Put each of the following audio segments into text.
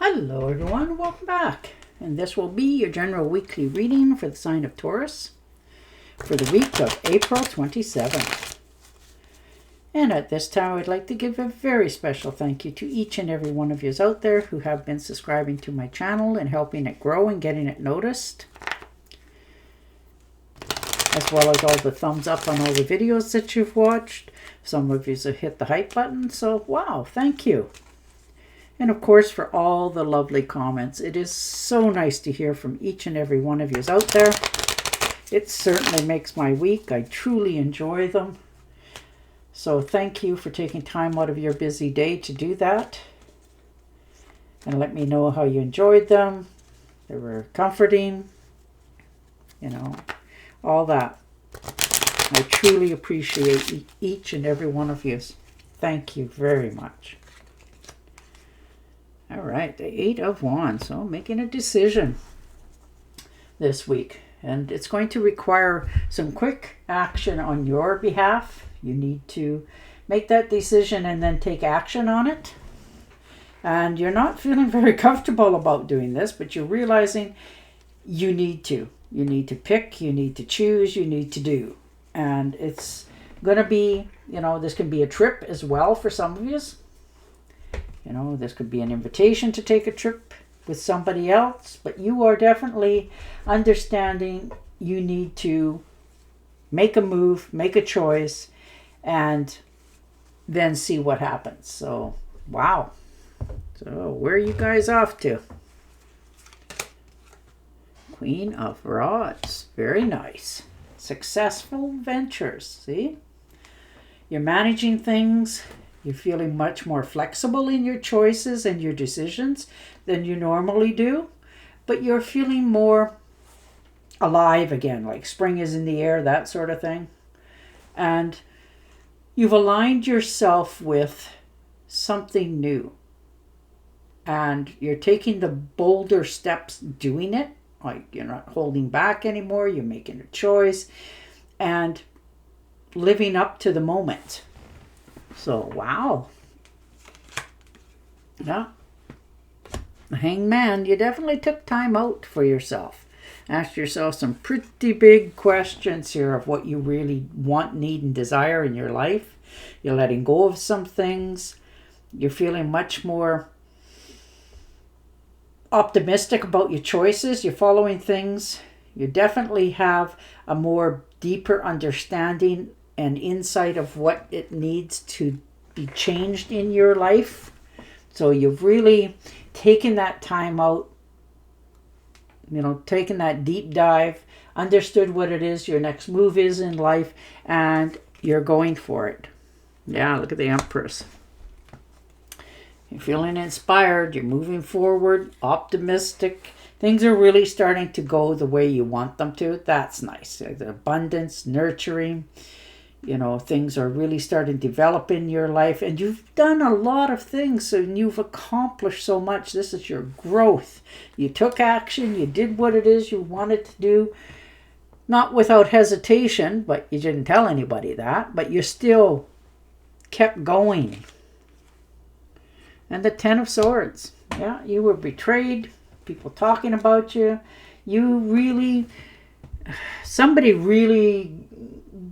Hello everyone, welcome back. And this will be your general weekly reading for the sign of Taurus for the week of April 27th. And at this time, I'd like to give a very special thank you to each and every one of you out there who have been subscribing to my channel and helping it grow and getting it noticed, as well as all the thumbs up on all the videos that you've watched. Some of you have hit the hype button, so wow, thank you. And of course, for all the lovely comments. It is so nice to hear from each and every one of you out there. It certainly makes my week. I truly enjoy them. So thank you for taking time out of your busy day to do that. And let me know how you enjoyed them. They were comforting. You know, all that. I truly appreciate each and every one of you. Thank you very much. All right, the Eight of Wands. So making a decision this week. And it's going to require some quick action on your behalf. You need to make that decision and then take action on it. And you're not feeling very comfortable about doing this, but you're realizing you need to. You need to pick, you need to choose, you need to do. And it's going to be, you know, this can be a trip as well for some of you. You know, this could be an invitation to take a trip with somebody else, but you are definitely understanding you need to make a move, make a choice, and then see what happens. So, wow. So, where are you guys off to? Queen of Rods. Very nice. Successful ventures. See? You're managing things. You're feeling much more flexible in your choices and your decisions than you normally do. But you're feeling more alive again, like spring is in the air, that sort of thing. And you've aligned yourself with something new. And you're taking the bolder steps doing it. Like you're not holding back anymore. You're making a choice. And living up to the moment. So, wow. Yeah. The Hangman, you definitely took time out for yourself. Ask yourself some pretty big questions here of what you really want, need, and desire in your life. You're letting go of some things. You're feeling much more optimistic about your choices. You're following things. You definitely have a more deeper understanding and insight of what it needs to be changed in your life. So you've really taken that time out, you know, taken that deep dive, understood what it is your next move is in life, and you're going for it. Yeah, look at the Empress. You're feeling inspired, you're moving forward, optimistic. Things are really starting to go the way you want them to. That's nice. The abundance, nurturing. You know, things are really starting to develop in your life. And you've done a lot of things and you've accomplished so much. This is your growth. You took action. You did what it is you wanted to do. Not without hesitation, but you didn't tell anybody that. But you still kept going. And the Ten of Swords. Yeah, you were betrayed. People talking about you. You really... Somebody really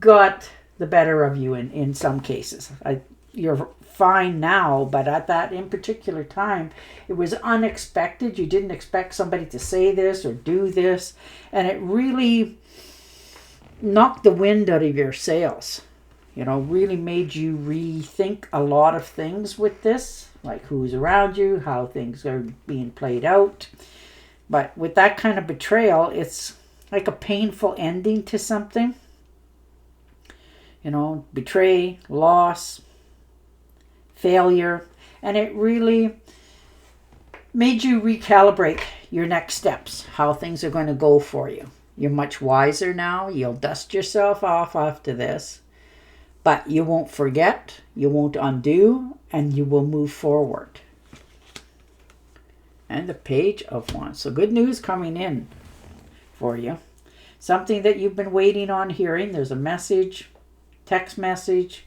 got the better of you in some cases. You're fine now, but at that in particular time, it was unexpected. You didn't expect somebody to say this or do this, and it really knocked the wind out of your sails. You know, really made you rethink a lot of things with this, like who's around you, how things are being played out. But with that kind of betrayal, it's like a painful ending to something. You know, betray, loss, failure. And it really made you recalibrate your next steps, how things are going to go for you. You're much wiser now. You'll dust yourself off after this. But you won't forget, you won't undo, and you will move forward. And the Page of Wands. So good news coming in for you. Something that you've been waiting on hearing. There's a message. Text message,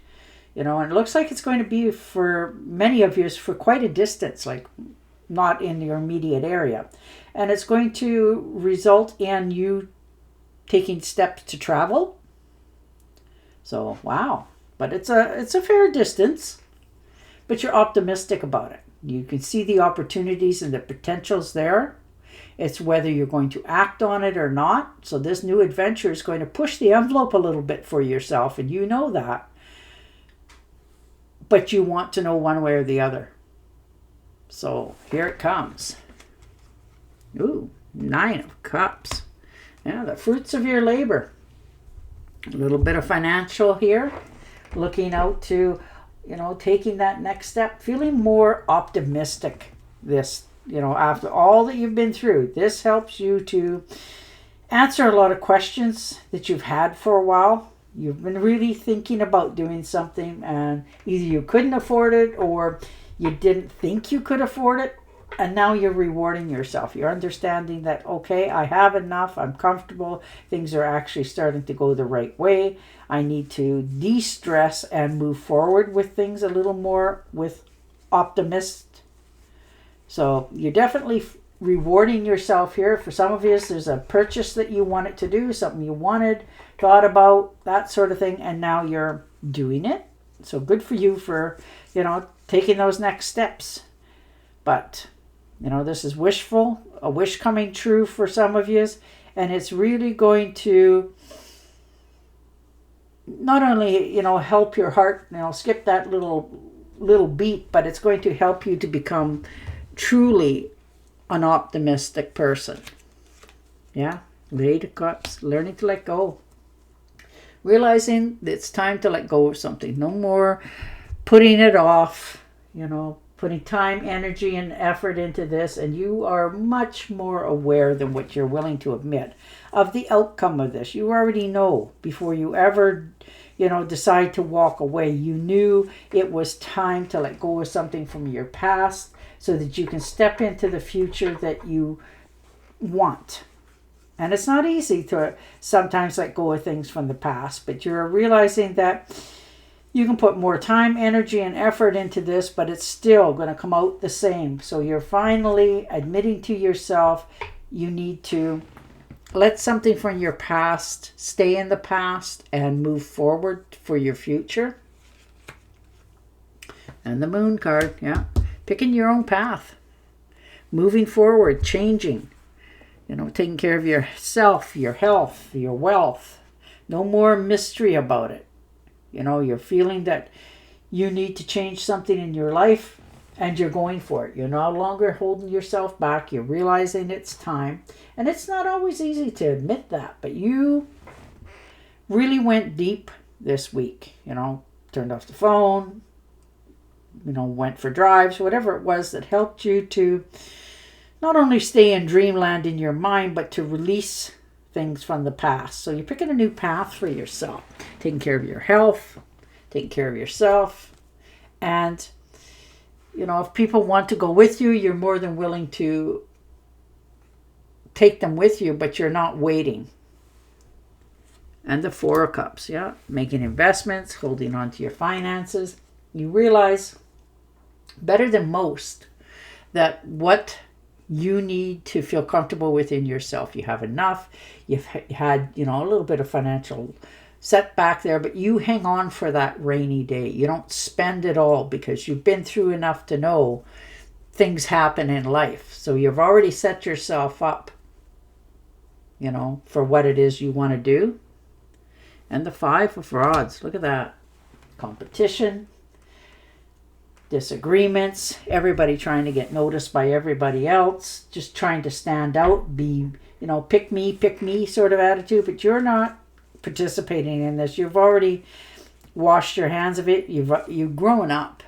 you know, and it looks like it's going to be for many of you for quite a distance, like not in your immediate area. And it's going to result in you taking steps to travel. So, wow. But it's a fair distance. But you're optimistic about it. You can see the opportunities and the potentials there. It's whether you're going to act on it or not. So this new adventure is going to push the envelope a little bit for yourself, and you know that. But you want to know one way or the other. So here it comes. Ooh, 9 of Cups. Yeah, the fruits of your labor. A little bit of financial here. Looking out to, taking that next step. Feeling more optimistic this, after all that you've been through. This helps you to answer a lot of questions that you've had for a while. You've been really thinking about doing something, and either you couldn't afford it or you didn't think you could afford it, and now you're rewarding yourself. You're understanding that, okay, I have enough, I'm comfortable, things are actually starting to go the right way. I need to de-stress and move forward with things a little more with optimism. So you're definitely rewarding yourself here. For some of you, there's a purchase that you wanted to do, something you wanted, thought about, that sort of thing, and now you're doing it. So good for you for, taking those next steps. But, this is wishful, a wish coming true for some of you, and it's really going to not only, help your heart, skip that little beat, but it's going to help you to become truly an optimistic person. Yeah, the 8 of Cups, learning to let go. Realizing that it's time to let go of something. No more putting it off, putting time, energy, and effort into this, and you are much more aware than what you're willing to admit of the outcome of this. You already know before you ever, decide to walk away. You knew it was time to let go of something from your past so that you can step into the future that you want. And it's not easy to sometimes let go of things from the past, but you're realizing that you can put more time, energy, and effort into this, but it's still going to come out the same. So you're finally admitting to yourself you need to let something from your past stay in the past and move forward for your future. And the Moon card, yeah. Picking your own path. Moving forward, changing. Taking care of yourself, your health, your wealth. No more mystery about it. You're feeling that you need to change something in your life and you're going for it. You're no longer holding yourself back. You're realizing it's time. And it's not always easy to admit that, but you really went deep this week. Turned off the phone, went for drives, whatever it was that helped you to not only stay in dreamland in your mind, but to release things from the past. So you're picking a new path for yourself, taking care of your health, taking care of yourself. And, if people want to go with you, you're more than willing to take them with you, but you're not waiting. And the 4 of Cups, yeah, making investments, holding on to your finances. You realize better than most that what you need to feel comfortable within yourself. You have enough. You've had, a little bit of financial setback there, but you hang on for that rainy day. You don't spend it all because you've been through enough to know things happen in life. So you've already set yourself up, for what it is you want to do. And the 5 of Rods, look at that. Competition, disagreements, everybody trying to get noticed by everybody else, just trying to stand out, be, pick me sort of attitude, but you're not participating in this. You've already washed your hands of it. You've grown up.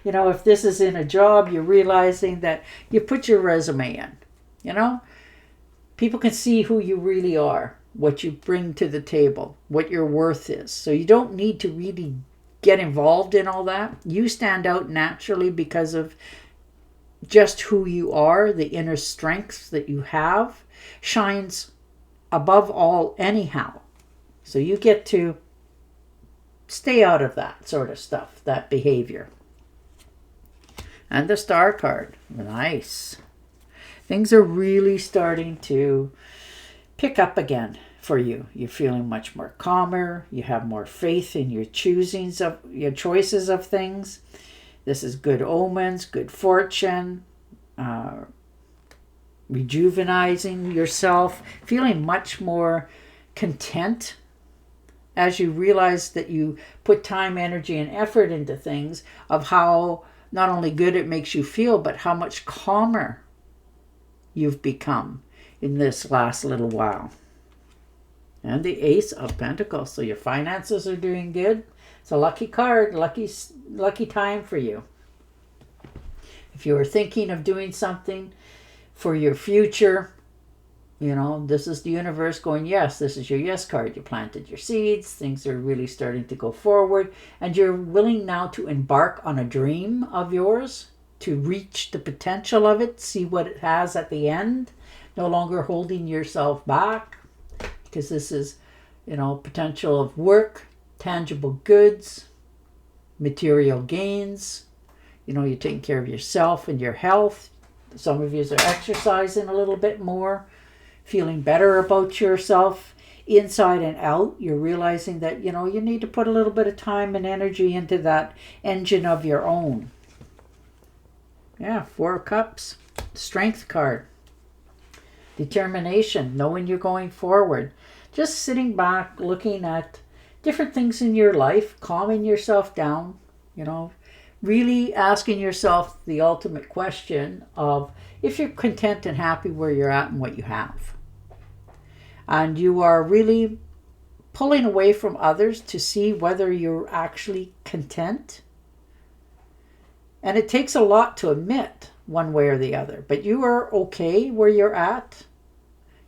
If this is in a job, you're realizing that you put your resume in, people can see who you really are, what you bring to the table, what your worth is. So you don't need to really get involved in all that. You stand out naturally because of just who you are. The inner strength that you have shines above all anyhow. So you get to stay out of that sort of stuff, that behavior. And the Star card. Nice. Things are really starting to pick up again for you. You're feeling much more calmer. You have more faith in your choosings of your choices of things. This is good omens, good fortune, rejuvenating yourself, feeling much more content as you realize that you put time, energy, and effort into things, of how not only good it makes you feel, but how much calmer you've become in this last little while. And the Ace of Pentacles. So your finances are doing good. It's a lucky card, lucky time for you. If you are thinking of doing something for your future, you know, this is the universe going, yes, this is your yes card. You planted your seeds. Things are really starting to go forward. And you're willing now to embark on a dream of yours, to reach the potential of it, see what it has at the end. No longer holding yourself back, because this is, you know, potential of work, tangible goods, material gains. You know, you're taking care of yourself and your health. Some of you are exercising a little bit more, feeling better about yourself inside and out. You're realizing that, you know, you need to put a little bit of time and energy into that engine of your own. Yeah, 4 of Cups, Strength card. Determination, knowing you're going forward. Just sitting back, looking at different things in your life, calming yourself down, you know, really asking yourself the ultimate question of if you're content and happy where you're at and what you have. And you are really pulling away from others to see whether you're actually content. And it takes a lot to admit one way or the other, but you are okay where you're at.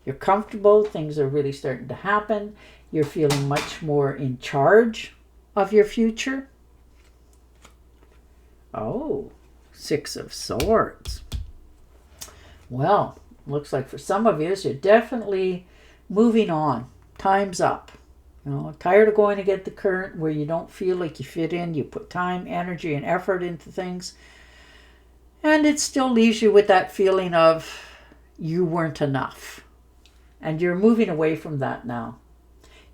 You're comfortable. Things are really starting to happen. You're feeling much more in charge of your future. Oh, 6 of Swords. Well, looks like for some of you, you're definitely moving on. Time's up. You know, tired of going against the current where you don't feel like you fit in. You put time, energy, and effort into things. And it still leaves you with that feeling of you weren't enough. And you're moving away from that now.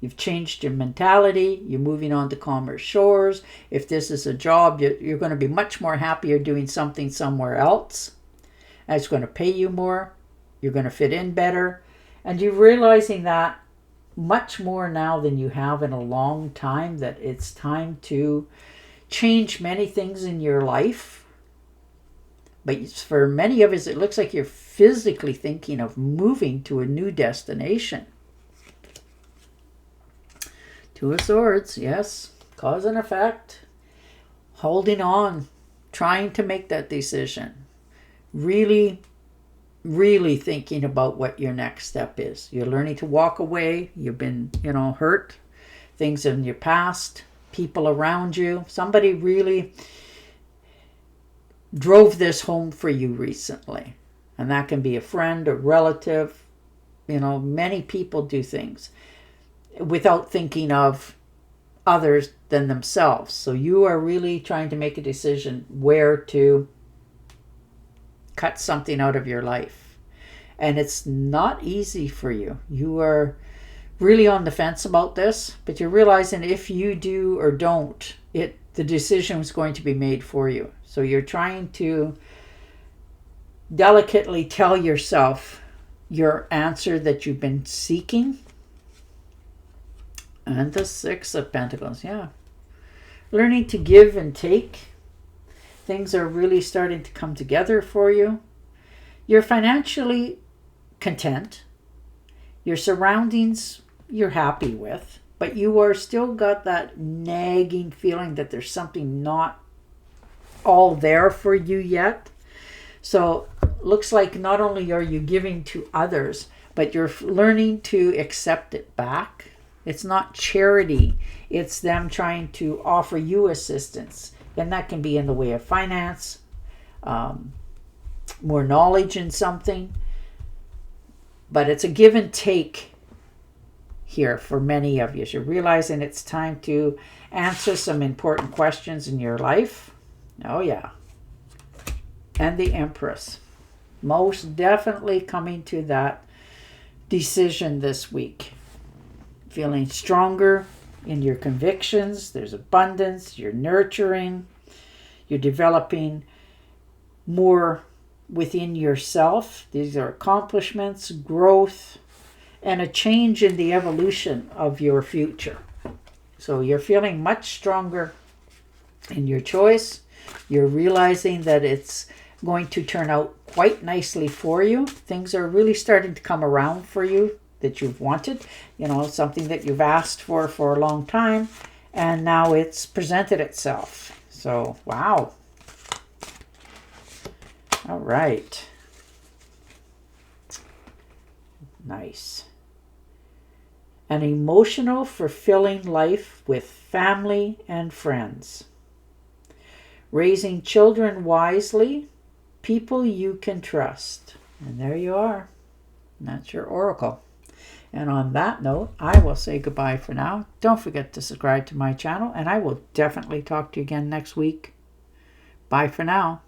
You've changed your mentality. You're moving on to calmer shores. If this is a job, you're going to be much more happier doing something somewhere else. And it's going to pay you more. You're going to fit in better. And you're realizing that much more now than you have in a long time, that it's time to change many things in your life. But for many of us, it looks like you're physically thinking of moving to a new destination. 2 of Swords, yes. Cause and effect. Holding on. Trying to make that decision. Really, really thinking about what your next step is. You're learning to walk away. You've been, you know, hurt. Things in your past. People around you. Somebody really drove this home for you recently. And that can be a friend, a relative. You know, many people do things without thinking of others than themselves. So you are really trying to make a decision where to cut something out of your life. And it's not easy for you. You are really on the fence about this, but you're realizing if you do or don't, the decision is going to be made for you. So you're trying to delicately tell yourself your answer that you've been seeking. And the 6 of Pentacles, yeah. Learning to give and take. Things are really starting to come together for you. You're financially content. Your surroundings you're happy with. But you are still got that nagging feeling that there's something not all there for you yet. So looks like not only are you giving to others, but you're learning to accept it back. It's not charity. It's them trying to offer you assistance. And that can be in the way of finance, more knowledge in something. But it's a give and take here for many of you. You're realizing it's time to answer some important questions in your life. Oh, yeah. and the Empress. Most definitely coming to that decision this week. Feeling stronger in your convictions. There's abundance. You're nurturing. You're developing more within yourself. These are accomplishments, growth, and a change in the evolution of your future. So you're feeling much stronger in your choice. You're realizing that it's going to turn out quite nicely for you. Things are really starting to come around for you that you've wanted. Something that you've asked for a long time, and now it's presented itself. So, wow. All right. Nice. An emotional, fulfilling life with family and friends. Raising children wisely, people you can trust. And there you are. That's your oracle. And on that note, I will say goodbye for now. Don't forget to subscribe to my channel, and I will definitely talk to you again next week. Bye for now.